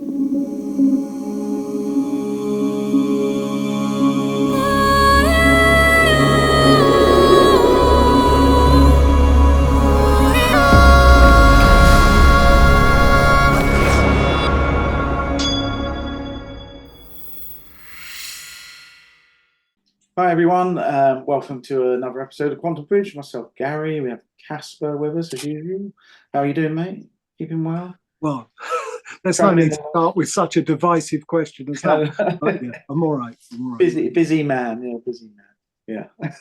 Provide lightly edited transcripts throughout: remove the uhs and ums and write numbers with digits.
Hi everyone, welcome to another episode of Quantum Bridge. Myself, Gary. We have Casper with us as usual. How are you doing, mate? Keeping well? Well, there's no Traveling need to start with such a divisive question as that. But yeah, I'm all right. I'm all right. Busy man. Yeah, busy man. Yeah.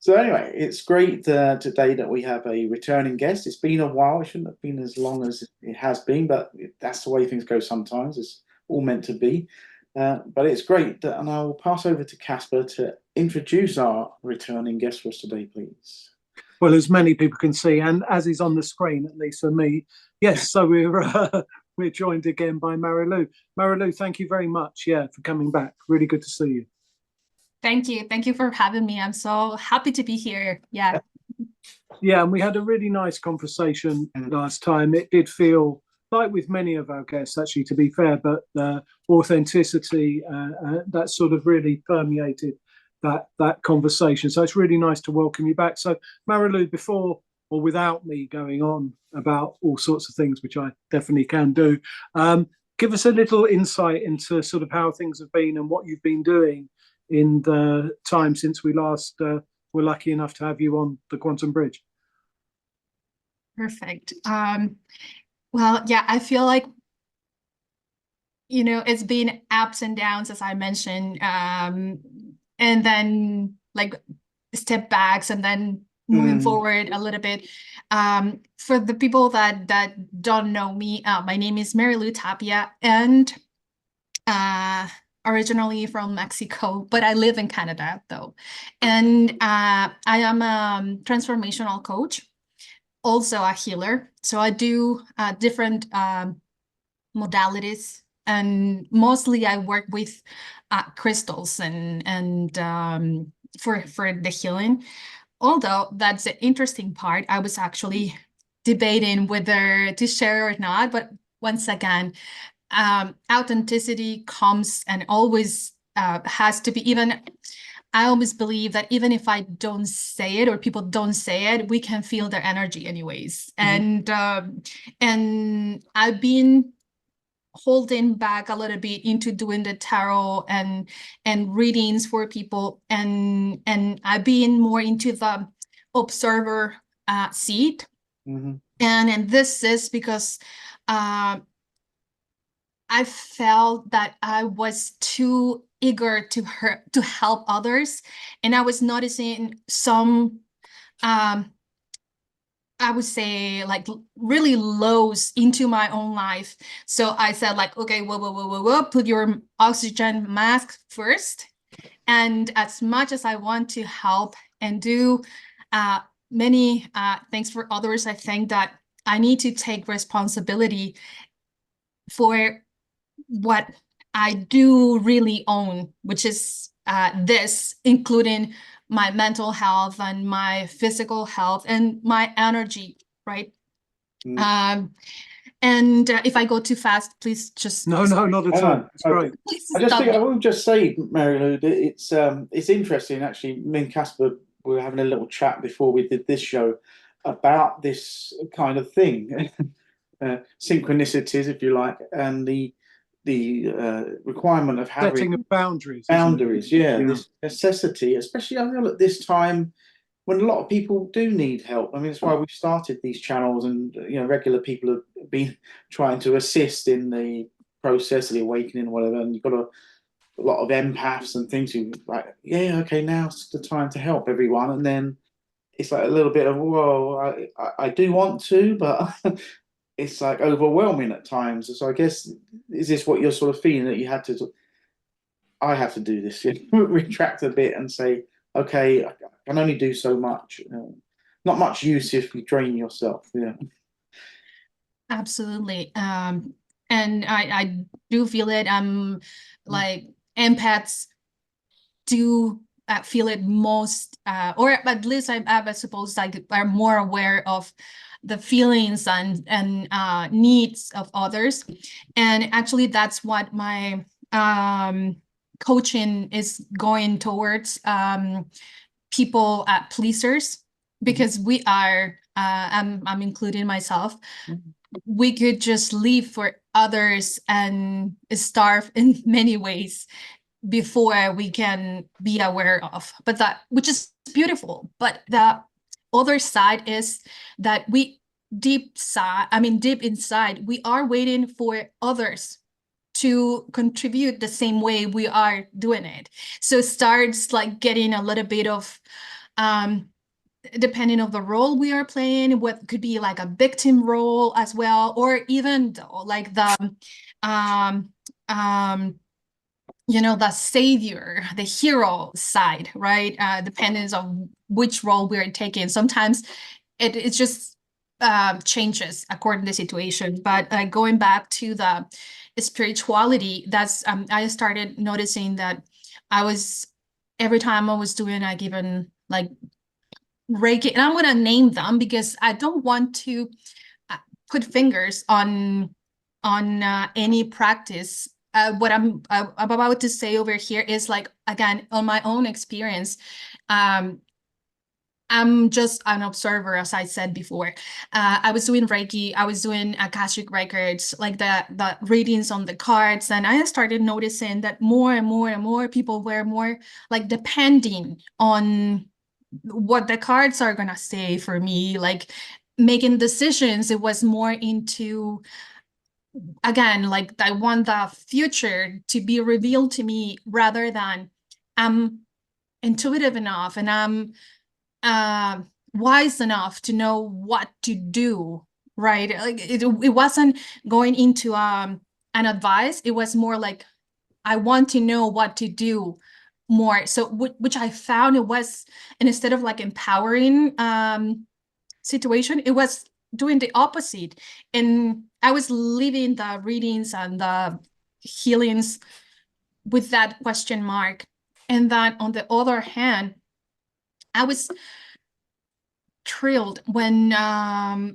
So anyway, it's great today that we have a returning guest. It's been a while. It shouldn't have been as long as it has been, but that's the way things go sometimes. It's all meant to be. But it's great, and I will pass over to Casper to introduce our returning guest for us today, please. Well, as many people can see, and as is on the screen, at least for me, yes. So we're joined again by Marilu. Marilu, thank you very much, for coming back. Really good to see you. Thank you for having me. I'm so happy to be here. Yeah, and we had a really nice conversation last time. It did feel like with many of our guests, actually, to be fair, but authenticity that sort of really permeated that conversation. So it's really nice to welcome you back. So Marilu, before or without me going on about all sorts of things, which I definitely can do, give us a little insight into sort of how things have been and what you've been doing in the time since we last were lucky enough to have you on the Quantum Bridge. perfect. Well, yeah, I feel like, it's been ups and downs, as I mentioned, and then like step backs and then moving forward a little bit. For the people that don't know me, my name is Marilu Tapia, and originally from Mexico, but I live in Canada though. And I am a transformational coach, also a healer. So I do different modalities, and mostly I work with crystals and for the healing. Although that's the interesting part, I was actually debating whether to share or not, but once again, authenticity comes and always has to be. Even I always believe that even if I don't say it or people don't say it, we can feel their energy anyways. And I've been holding back a little bit into doing the tarot and readings for people, and I've been more into the observer seat. And this is because I felt that I was too eager to help others, and I was noticing some I would say like really lows into my own life. So I said like, okay, whoa, put your oxygen mask first. And as much as I want to help and do many things for others, I think that I need to take responsibility for what I do really own, which is this, including my mental health and my physical health and my energy, right? And if I go too fast, please just no, not at all. It's great. I will just say, Marilu, that it's interesting actually. Me and Casper were having a little chat before we did this show about this kind of thing, synchronicities, if you like, and the requirement of having setting of boundaries. This necessity, especially I feel at this time when a lot of people do need help. I mean, that's why we've started these channels, and regular people have been trying to assist in the process of the awakening or whatever, and you've got a lot of empaths and things who like, okay, now's the time to help everyone, and then it's like a little bit of, whoa, I do want to, but it's like overwhelming at times. So I guess, is this what you're sort of feeling, that I have to do this, retract a bit and say, okay, I can only do so much. Not much use if you drain yourself. Yeah. Absolutely. And I do feel it. Like empaths do feel it most, or at least I suppose like are more aware of the feelings and needs of others. And actually that's what my coaching is going towards, people pleasers, because we are, I'm including myself, we could just live for others and starve in many ways before we can be aware of, but that, which is beautiful. But the other side is that deep inside, we are waiting for others to contribute the same way we are doing it. So it starts like getting a little bit of, depending on the role we are playing, what could be like a victim role as well, or even like the the savior, the hero side, right? Depending on which role we're taking. Sometimes it just changes according to the situation. But going back to the spirituality, that's I started noticing that every time I was doing like even like Reiki, and I'm going to name them because I don't want to put fingers on any practice. What I'm about to say over here is like, again, on my own experience. I'm just an observer, as I said before. I was doing Reiki, I was doing Akashic records, like the readings on the cards, and I started noticing that more and more and more people were more like depending on what the cards are gonna say for me, like making decisions. It was more into, again, like I want the future to be revealed to me rather than I'm intuitive enough and I'm wise enough to know what to do, right? Like it wasn't going into an advice. It was more like I want to know what to do more. So which I found it was, and instead of like empowering situation, it was doing the opposite. And I was leaving the readings and the healings with that question mark. And then on the other hand, I was thrilled when my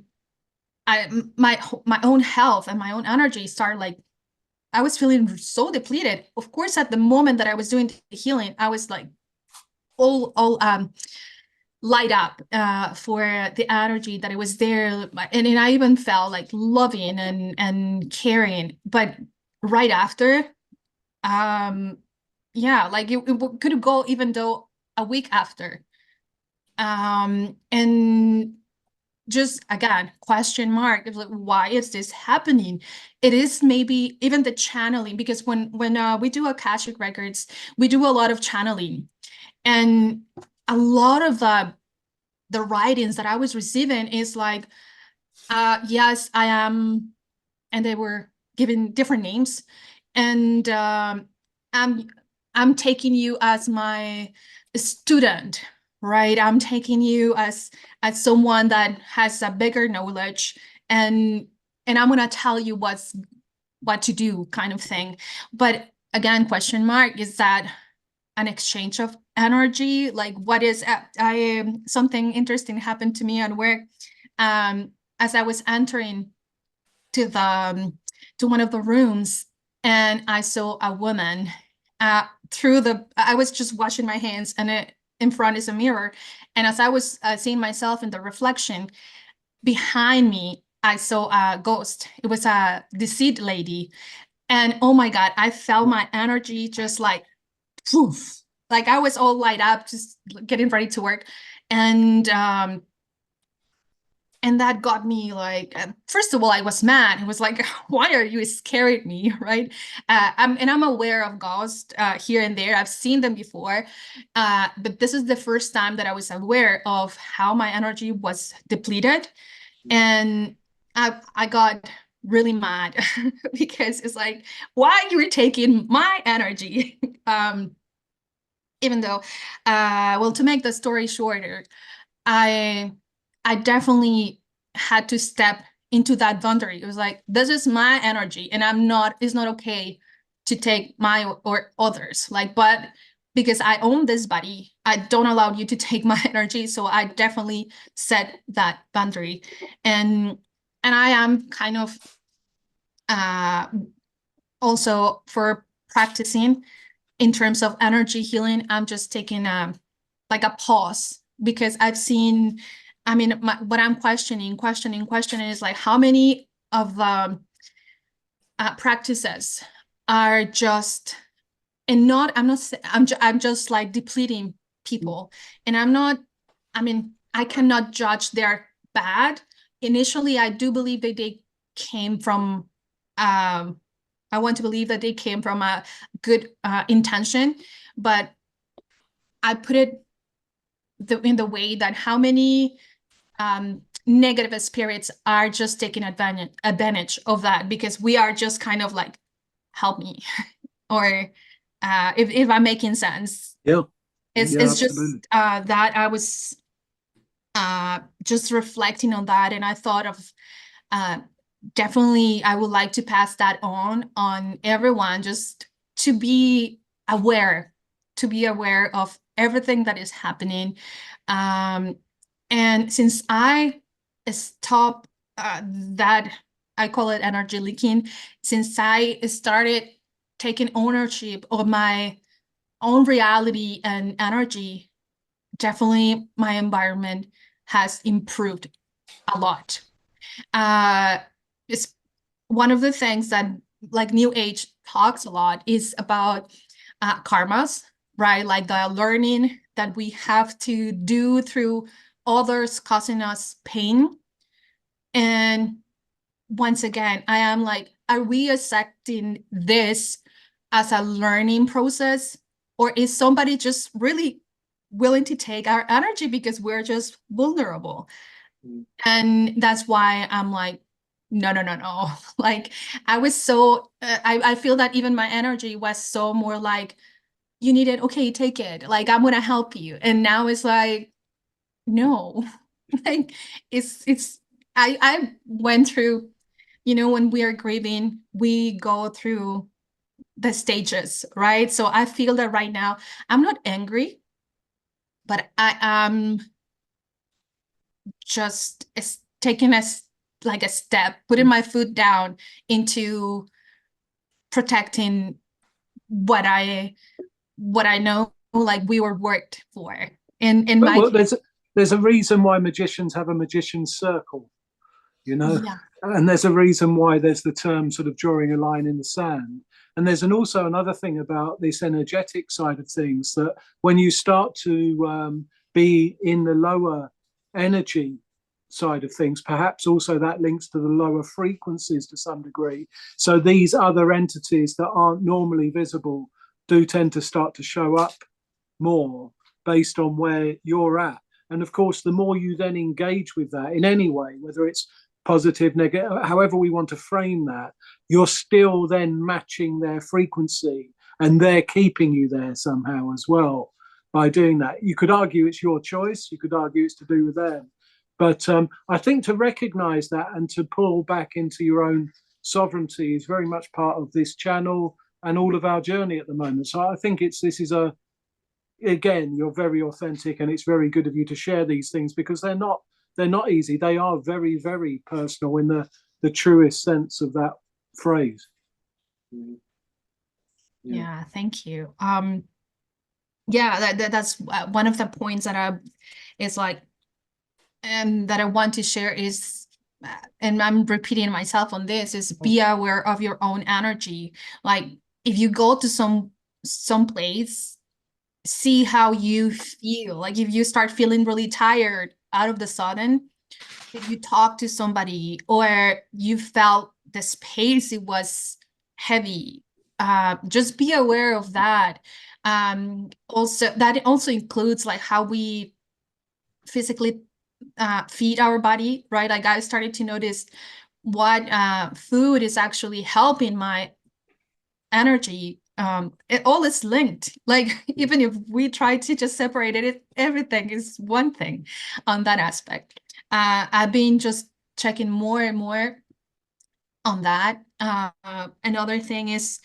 own health and my own energy started, like I was feeling so depleted. Of course, at the moment that I was doing the healing, I was like all light up for the energy that it was there, and I even felt like loving and caring. But right after, yeah, like it could go even though a week after, and just again question mark, it's like, why is this happening? It is maybe even the channeling, because when we do Akashic records, we do a lot of channeling, and a lot of the writings that I was receiving is like, yes, I am, and they were given different names, and I'm taking you as my student, right? I'm taking you as someone that has a bigger knowledge, and I'm gonna tell you what to do, kind of thing. But again, question mark, is that an exchange of energy? Like, what is something interesting happened to me at work, as I was entering to one of the rooms, and I saw a woman I was just washing my hands, and in front is a mirror, and as I was seeing myself in the reflection behind me, I saw a ghost. It was a deceased lady, and oh my God, I felt my energy just like poof, like I was all light up, just getting ready to work. And that got me like, first of all, I was mad. It was like, why are you scaring me, right? I'm aware of ghosts here and there. I've seen them before, but this is the first time that I was aware of how my energy was depleted. And I got really mad because it's like, why you were taking my energy? Even though, well, to make the story shorter, I definitely had to step into that boundary. It was like, this is my energy, and it's not okay to take my or others. Like, but because I own this body, I don't allow you to take my energy. So I definitely set that boundary. And I am kind of also for practicing in terms of energy healing, I'm just taking like a pause, because I've seen, I mean, what I'm questioning is like, how many of the practices are just, and not, I'm just like depleting people. And I mean, I cannot judge they're bad. Initially, I do believe that they came from, I want to believe that they came from a good intention, but I put it in the way that how many negative spirits are just taking advantage of that, because we are just kind of like, help me, or if I'm making sense. Yeah. It's just that I was just reflecting on that, and I thought of definitely I would like to pass that on everyone, just to be aware of everything that is happening. And since I stopped that, I call it energy leaking, since I started taking ownership of my own reality and energy, definitely my environment has improved a lot. It's one of the things that like New Age talks a lot is about karmas, right? Like the learning that we have to do through others causing us pain. And once again, I am like, are we accepting this as a learning process, or is somebody just really willing to take our energy because we're just vulnerable? And that's why I'm like, no. Like, I was so I feel that even my energy was so more like, you need it, okay, take it, like I'm gonna help you. And now it's like, no. Like, it's I went through, when we are grieving, we go through the stages, right? So I feel that right now I'm not angry, but I am just taking like a step, putting my foot down into protecting what I know, like we were worked for. In my Well, there's a reason why magicians have a magician's circle, yeah. and there's a reason why there's the term sort of drawing a line in the sand. And there's also another thing about this energetic side of things, that when you start to be in the lower energy side of things, perhaps also that links to the lower frequencies to some degree. So these other entities that aren't normally visible do tend to start to show up more based on where you're at. And of course, the more you then engage with that in any way, whether it's positive, negative, however we want to frame that, you're still then matching their frequency, and they're keeping you there somehow as well by doing that. You could argue it's your choice, you could argue it's to do with them. But I think to recognize that and to pull back into your own sovereignty is very much part of this channel and all of our journey at the moment. So I think again, you're very authentic, and it's very good of you to share these things, because they're not easy. They are very, very personal in the truest sense of that phrase. Yeah, thank you. Yeah, that's one of the points that is like, that I want to share is, and I'm repeating myself on this, is be aware of your own energy. Like, if you go to some place, see how you feel. Like, if you start feeling really tired out of the sudden, if you talk to somebody, or you felt the space, it was heavy, just be aware of that. Also, that also includes like how we physically feed our body, right? Like, I started to notice what food is actually helping my energy. It all is linked. Like, even if we try to just separate it, everything is one thing on that aspect. I've been just checking more and more on that. Another thing is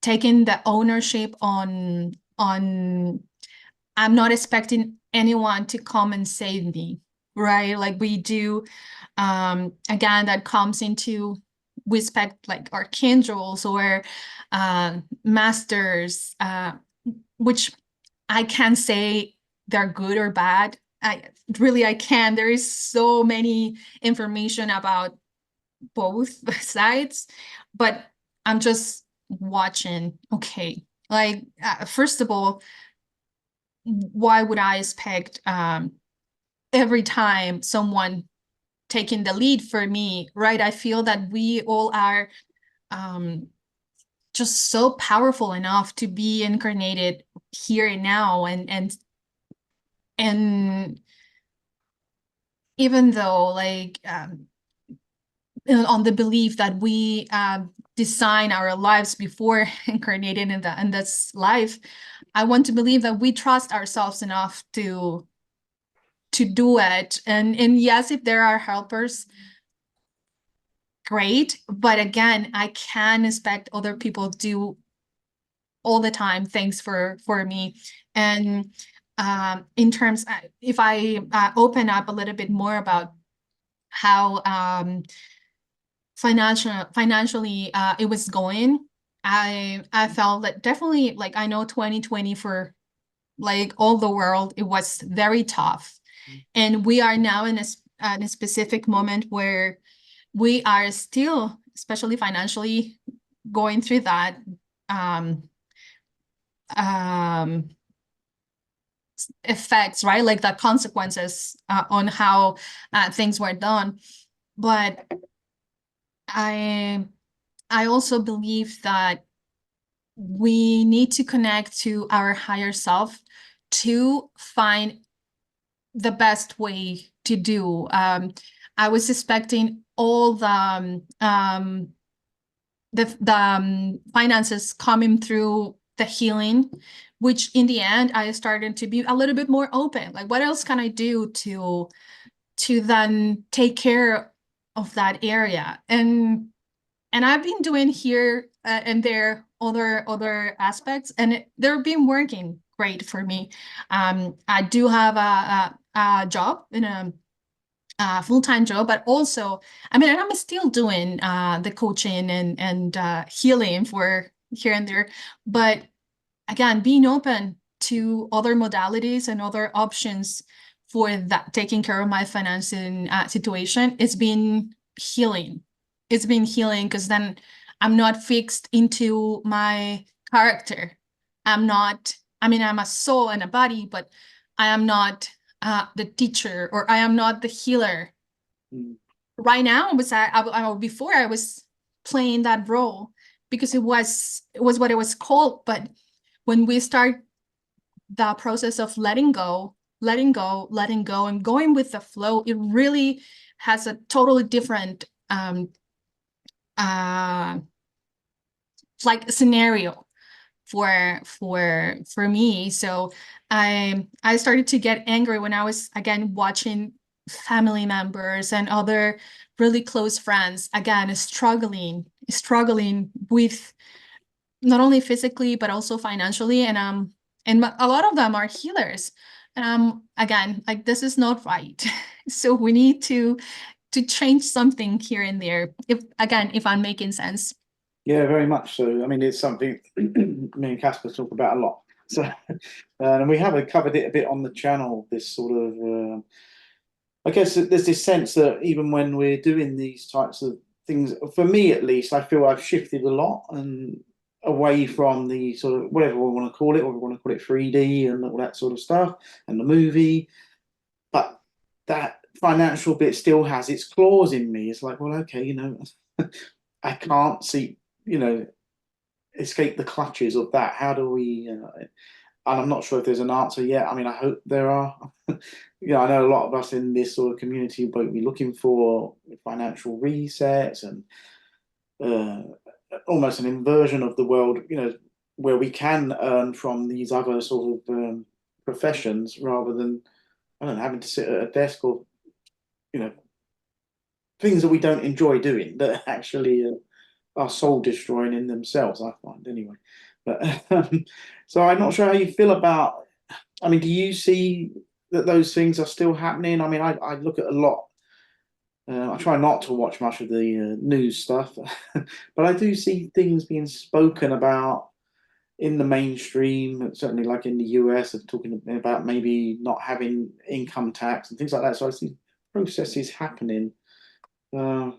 taking the ownership on I'm not expecting anyone to come and save me, right? Like we do, again, that comes into, we expect like archangels or masters, which I can't say they're good or bad. I can. There is so many information about both sides, but I'm just watching. Okay, like first of all, why would I expect every time someone taking the lead for me, right? I feel that we all are just so powerful enough to be incarnated here and now, and even though like on the belief that we design our lives before incarnating in this life, I want to believe that we trust ourselves enough to do it. And yes, if there are helpers, great. But again, I can expect other people do all the time things for me. And in terms, if I open up a little bit more about how financially it was going, I felt that definitely, like, I know 2020 for like all the world, it was very tough. And we are now in a specific moment where we are still, especially financially, going through that effects, right? Like the consequences on how things were done. But I also believe that we need to connect to our higher self to find the best way to do. I was expecting all the finances coming through the healing, which in the end I started to be a little bit more open. Like, what else can I do to then take care of that area? And I've been doing here and there other aspects, and they've been working great for me. I do have a job in a full-time job, but also, I mean, I'm still doing the coaching and healing for here and there. But again, being open to other modalities and other options for that, taking care of my financing situation, it's been healing. It's been healing because then I'm not fixed into my character. I'm not, I mean, I'm a soul and a body, but I am not the teacher, or I am not the healer. Right now, before I was playing that role because it was what it was called. But when we start the process of letting go, and going with the flow, it really has a totally different like scenario for me. So I started to get angry when I was again watching family members and other really close friends again struggling with not only physically but also financially, and a lot of them are healers, and again, like, this is not right. So we need to change something here and there, if I'm making sense. Yeah, very much so. I mean, it's something me and Casper talk about a lot. So, and we have covered it a bit on the channel. This sort of, I guess there's this sense that even when we're doing these types of things, for me at least, I feel I've shifted a lot and away from the sort of whatever we want to call it, or we want to call it 3D and all that sort of stuff, and the movie. But that financial bit still has its claws in me. It's like, well, okay, I can't see, escape the clutches of that. How do we? And I'm not sure if there's an answer yet. I mean, I hope there are. I know a lot of us in this sort of community will be looking for financial resets and almost an inversion of the world, where we can earn from these other sort of professions rather than, I don't know, having to sit at a desk or, things that we don't enjoy doing that actually are soul destroying in themselves, I find anyway. But so I'm not sure how you feel about. I mean, do you see that those things are still happening? I mean, I look at a lot. I try not to watch much of the news stuff, but I do see things being spoken about in the mainstream, certainly like in the US, of talking about maybe not having income tax and things like that. So I see processes happening. Uh,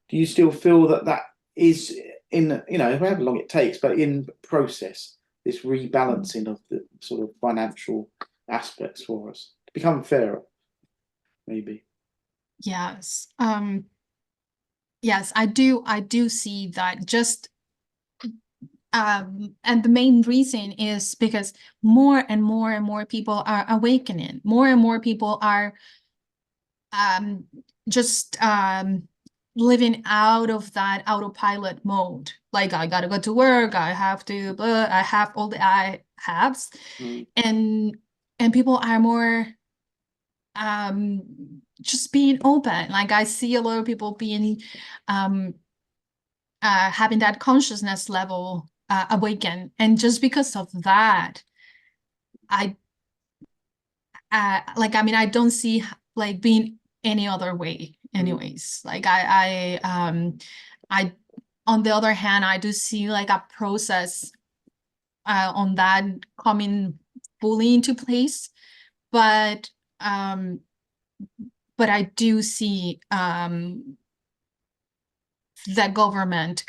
do you still feel that that is in, however long it takes, but in process, this rebalancing of the sort of financial aspects for us to become fairer, maybe? Yes. Yes, I do see that. Just and the main reason is because more and more and more people are awakening. More and more people are um just living out of that autopilot mode. Like, I gotta go to work, I have to, I have all the I haves, Mm. and people are more just being open. Like, I see a lot of people being um having that consciousness level awaken, and just because of that, I like, I mean, I don't see like being any other way anyways. Like, I on the other hand, I do see like a process on that coming fully into place, but um I do see the government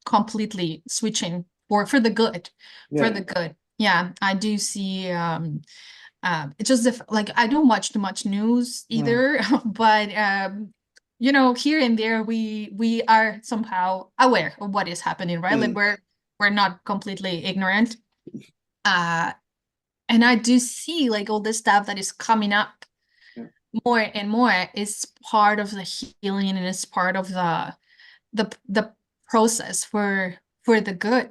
completely switching for the good, for the Yeah. good. Yeah, I do see it's just like, I don't watch too much news Mm. either, but here and there we are somehow aware of what is happening, right? Like, Mm. we're not completely ignorant. uh and I do see like all this stuff that is coming up Yeah. more and more is part of the healing, and it's part of the process for the good.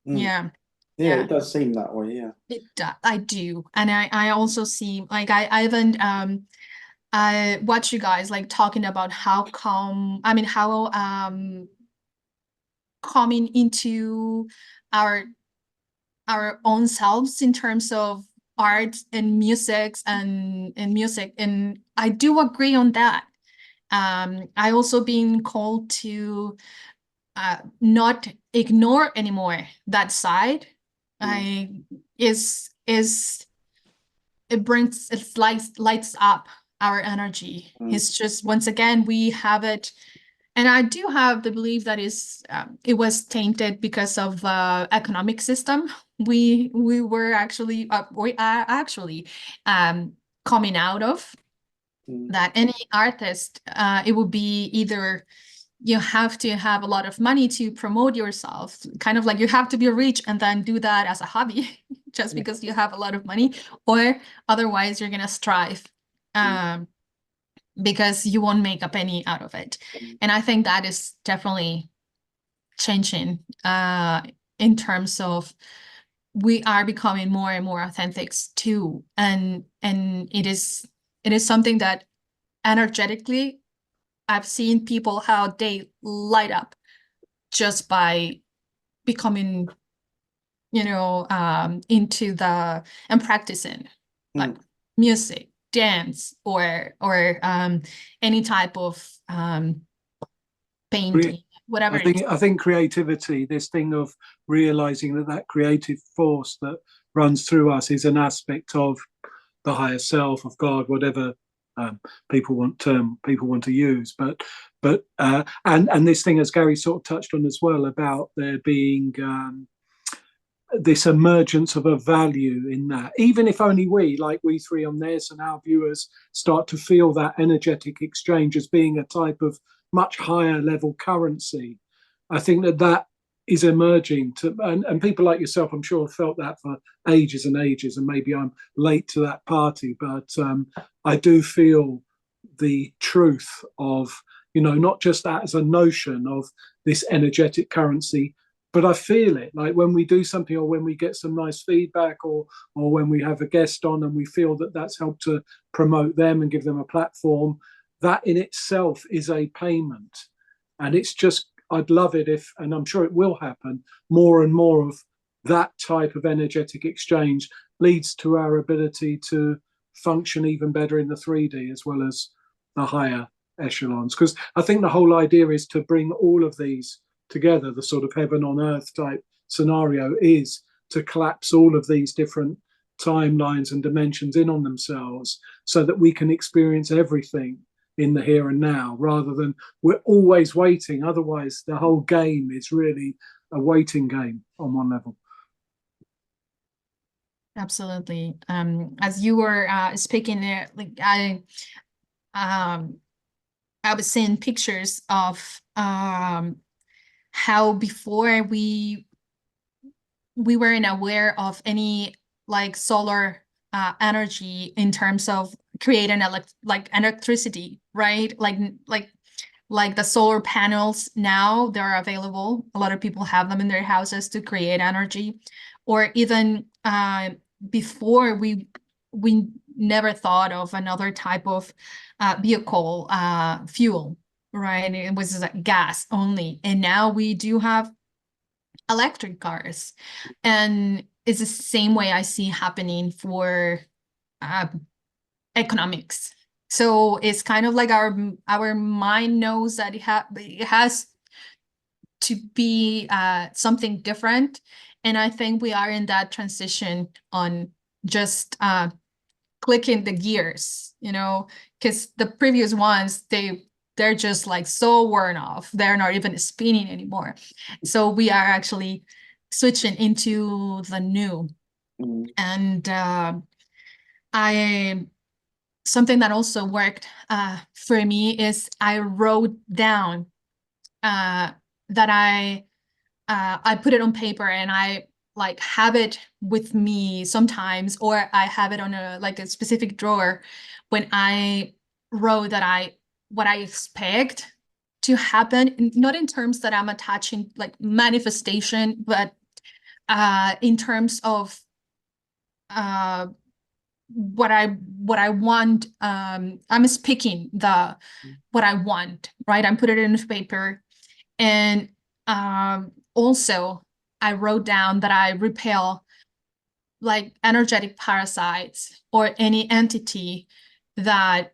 Mm. Yeah. Yeah, Yeah, it does seem that way. Yeah. I do. And I also see, like, I haven't I watch you guys like talking about how coming into our own selves in terms of art and music, and I do agree on that. I also been called to not ignore anymore that side. Mm. I is it lights up our energy. Mm. It's just, once again, we have it. And I do have the belief that it was tainted because of economic system. We were actually we are actually coming out of Mm. that. Any artist, it would be either you have to have a lot of money to promote yourself, kind of like you have to be rich and then do that as a hobby just Yeah. because you have a lot of money, or otherwise you're gonna strive. Mm. Um, because you won't make a penny out of it. Mm. And I think that is definitely changing in terms of we are becoming more and more authentic too. And it is something that energetically I've seen people how they light up just by becoming, into the and practicing like Mm. music, dance, or any type of painting, whatever it is. I think creativity, this thing of realizing that creative force that runs through us is an aspect of the higher self, of God, whatever people want to use. And this thing, as Gary sort of touched on as well, about there being this emergence of a value in that, even if only we three on this and our viewers start to feel that energetic exchange as being a type of much higher level currency. I think that is emerging and people like yourself, I'm sure, have felt that for ages and ages, and maybe I'm late to that party, but I do feel the truth of, not just that as a notion of this energetic currency, but I feel it, like when we do something, or when we get some nice feedback, or when we have a guest on and we feel that that's helped to promote them and give them a platform, that in itself is a payment. And it's just, I'd love it if, and I'm sure it will happen, more and more of that type of energetic exchange leads to our ability to function even better in the 3D as well as the higher echelons. Because I think the whole idea is to bring all of these together. The sort of heaven on earth type scenario is to collapse all of these different timelines and dimensions in on themselves so that we can experience everything in the here and now, rather than we're always waiting. Otherwise, the whole game is really a waiting game on one level. Absolutely. As you were speaking there, like I was seeing pictures of how before we weren't aware of any like solar energy in terms of creating electricity, right? Like the solar panels now, they're available. A lot of people have them in their houses to create energy, or even before we never thought of another type of vehicle fuel, right? It was like gas only, and now we do have electric cars, and it's the same way I see happening for economics. So it's kind of like our mind knows that it has to be something different, and I think we are in that transition on just clicking the gears, you know, because the previous ones they're just like so worn off, they're not even spinning anymore. So we are actually switching into the new. And I something that also worked for me is I wrote down that I put it on paper, and I like have it with me sometimes, or I have it on a specific drawer when I wrote that what I expect to happen, not in terms that I'm attaching like manifestation, but in terms of what I want. I'm speaking what I want, right? I'm putting it in paper, and also I wrote down that I repel like energetic parasites or any entity that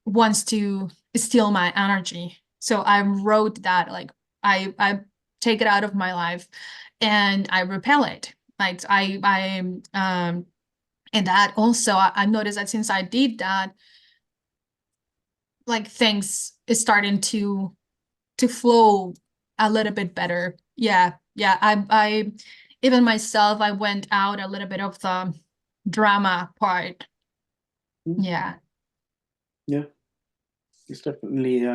wants to steal my energy. So I wrote that, like I take it out of my life and I repel it. Like and that also I noticed that since I did that, like things is starting to flow a little bit better. Yeah. I even myself, I went out a little bit of the drama part. Yeah. Yeah. It's definitely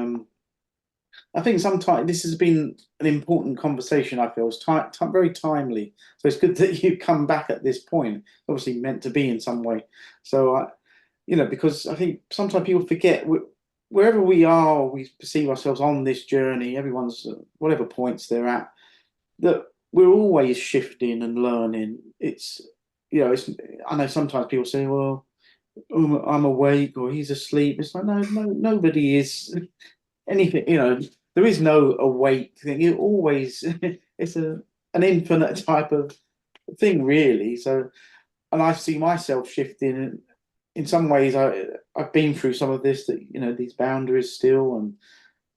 I think sometimes this has been an important conversation. I feel it's very timely. So it's good that you come back at this point. Obviously meant to be in some way. So because I think sometimes people forget wherever we are, we perceive ourselves on this journey. Everyone's whatever points they're at, that we're always shifting and learning. It's I know sometimes people say, well, I'm awake or he's asleep. It's like no, nobody is anything. There is no awake thing. You always it's an infinite type of thing, really. So, and I see myself shifting. In some ways, I've been through some of this. That these boundaries still,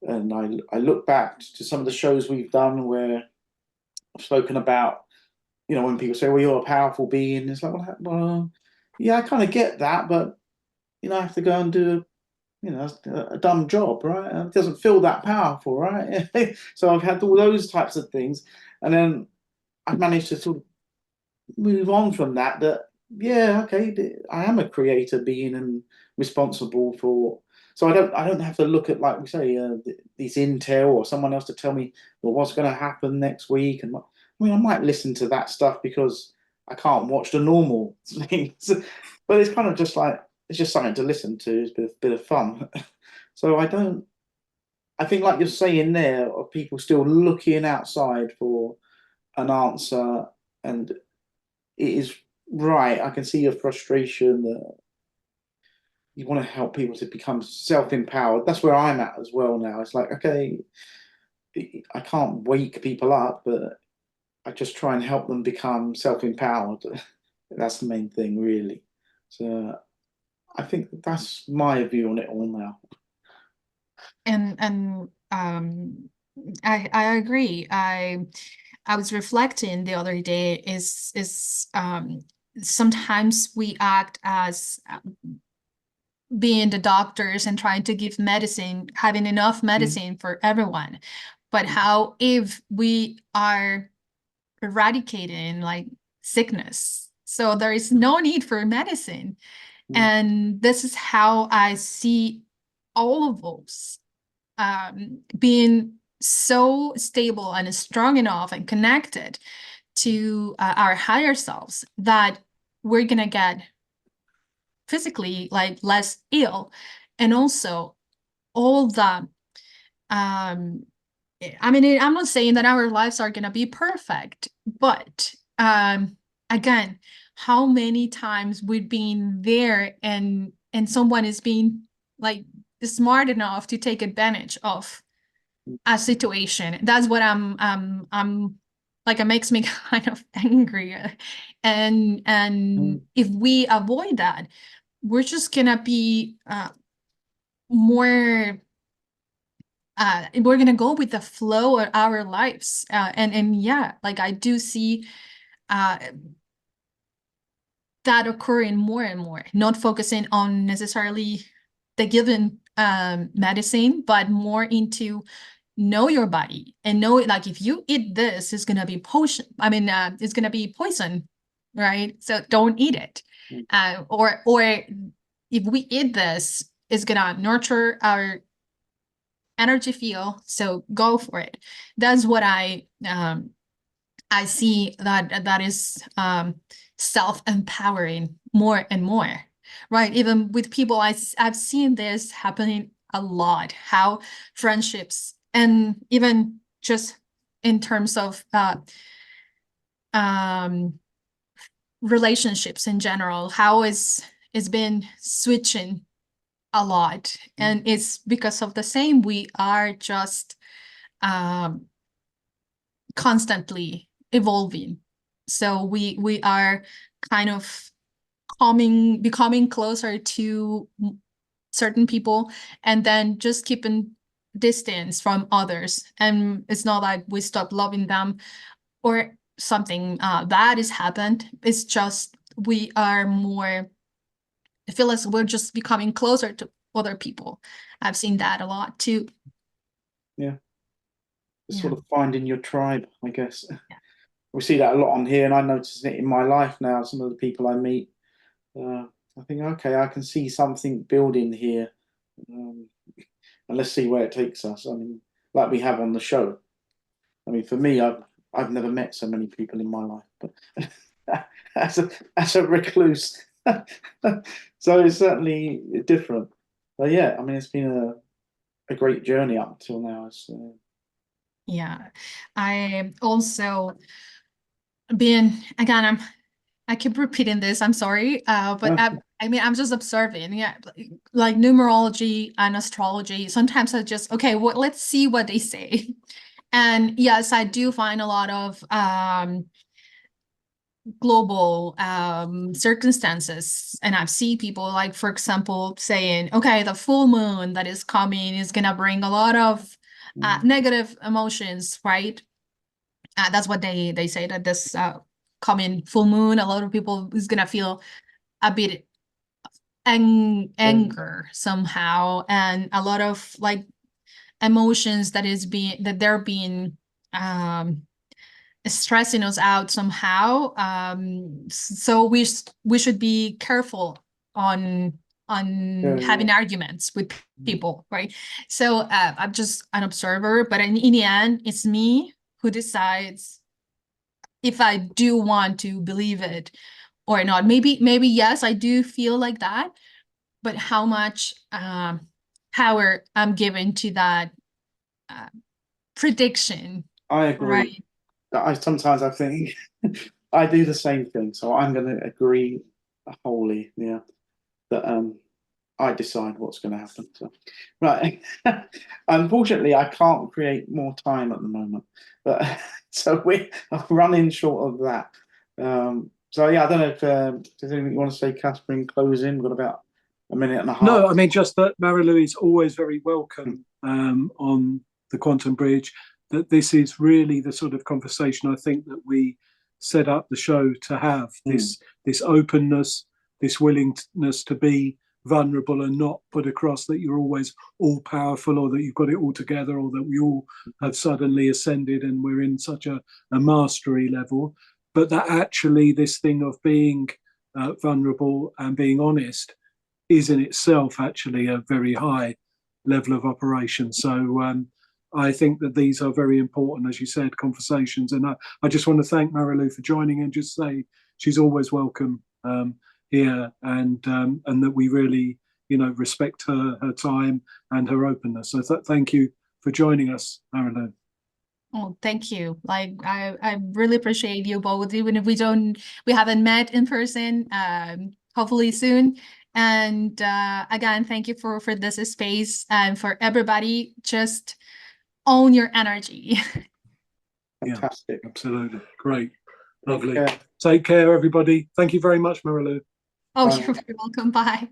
and I look back to some of the shows we've done where I've spoken about. When people say, "Well, you're a powerful being," it's like, well, yeah, I kind of get that, but I have to go and do a dumb job, right? And it doesn't feel that powerful, right? So I've had all those types of things, and then I've managed to sort of move on from that. That yeah, okay, I am a creator being and responsible for. So I don't have to look at, like we say, these intel or someone else to tell me, well, what's going to happen next week. And I might listen to that stuff because I can't watch the normal things, but it's kind of just like it's just something to listen to. It's a bit of fun. So I think, like you're saying there, of people still looking outside for an answer, and it is right. I can see your frustration that you want to help people to become self-empowered. That's where I'm at as well now. It's like, okay, I can't wake people up, but I just try and help them become self-empowered. That's the main thing, really. So I think that's my view on it all now. And I agree. I was reflecting the other day is sometimes we act as being the doctors and trying to give medicine, having enough medicine for everyone. But how if we are eradicating like sickness, so there is no need for medicine. And this is how I see all of us being so stable and strong enough and connected to our higher selves that we're gonna get physically like less ill, and also all the I mean, I'm not saying that our lives are gonna be perfect, but again, how many times we've been there and someone is being like smart enough to take advantage of a situation. That's what I'm like, it makes me kind of angry. And if we avoid that, we're just gonna be more we're gonna go with the flow of our lives. And yeah, like I do see that occurring more and more, not focusing on necessarily the given medicine, but more into know your body and know it, like if you eat this, it's gonna be poison. I mean, it's gonna be poison, right? So don't eat it. Or if we eat this, it's gonna nurture our energy field. So go for it. That's what I see that is self-empowering more and more, right? Even with people, I've seen this happening a lot, how friendships and even just in terms of relationships in general, how it's been switching a lot. And it's because of the same, we are just constantly evolving. So we are kind of becoming closer to certain people, and then just keeping distance from others. And it's not like we stop loving them or something bad has happened. It's just we are more, I feel like we're just becoming closer to other people. I've seen that a lot too. Yeah. Yeah. Sort of finding your tribe, I guess. We see that a lot on here, and I notice it in my life now. Some of the people I meet, I think, okay, I can see something building here, and let's see where it takes us. I mean, like we have on the show. I mean, for me, I've never met so many people in my life, but as a recluse, so it's certainly different. But yeah, I mean, it's been a great journey up until now. So. Yeah, I also been, again, I keep repeating this, I'm sorry, but I mean, I'm just observing, yeah, like numerology and astrology. Sometimes I just, okay, well, let's see what they say. And yes, I do find a lot of global circumstances, and I've seen people, like, for example, saying, okay, the full moon that is coming is gonna bring a lot of negative emotions, right? That's what they say, that this coming full moon, a lot of people is gonna feel a bit anger somehow, and a lot of like emotions that they're being stressing us out somehow. So we should be careful on having arguments with people, right? So I'm just an observer, but in the end, it's me who decides if I do want to believe it or not. Maybe yes, I do feel like that, but how much power I'm given to that prediction. I agree. Right. Sometimes I think I do the same thing, so I'm going to agree wholly. Yeah, that I decide what's going to happen. So, right. Unfortunately, I can't create more time at the moment, but so we're running short of that. So yeah, I don't know if there's anything you want to say, Casper, in closing. We've got about a minute and a half. No, I mean, just that Marilu is always very welcome on the Quantum Bridge. That this is really the sort of conversation I think that we set up the show to have. This openness, this willingness to be vulnerable and not put across that you're always all powerful, or that you've got it all together, or that we all have suddenly ascended and we're in such a mastery level. But that actually this thing of being vulnerable and being honest is in itself actually a very high level of operation. So I think that these are very important, as you said, conversations. And I just want to thank Marilu for joining, and just say she's always welcome here, and that we really, respect her time and her openness. So thank you for joining us, Marilu. Oh, thank you. Like I really appreciate you both, even if we haven't met in person, hopefully soon. And again, thank you for this space, and for everybody, just own your energy. Fantastic. Yeah, absolutely. Great. Lovely. Take care, everybody. Thank you very much, Marilu. Oh, you're very welcome. Bye.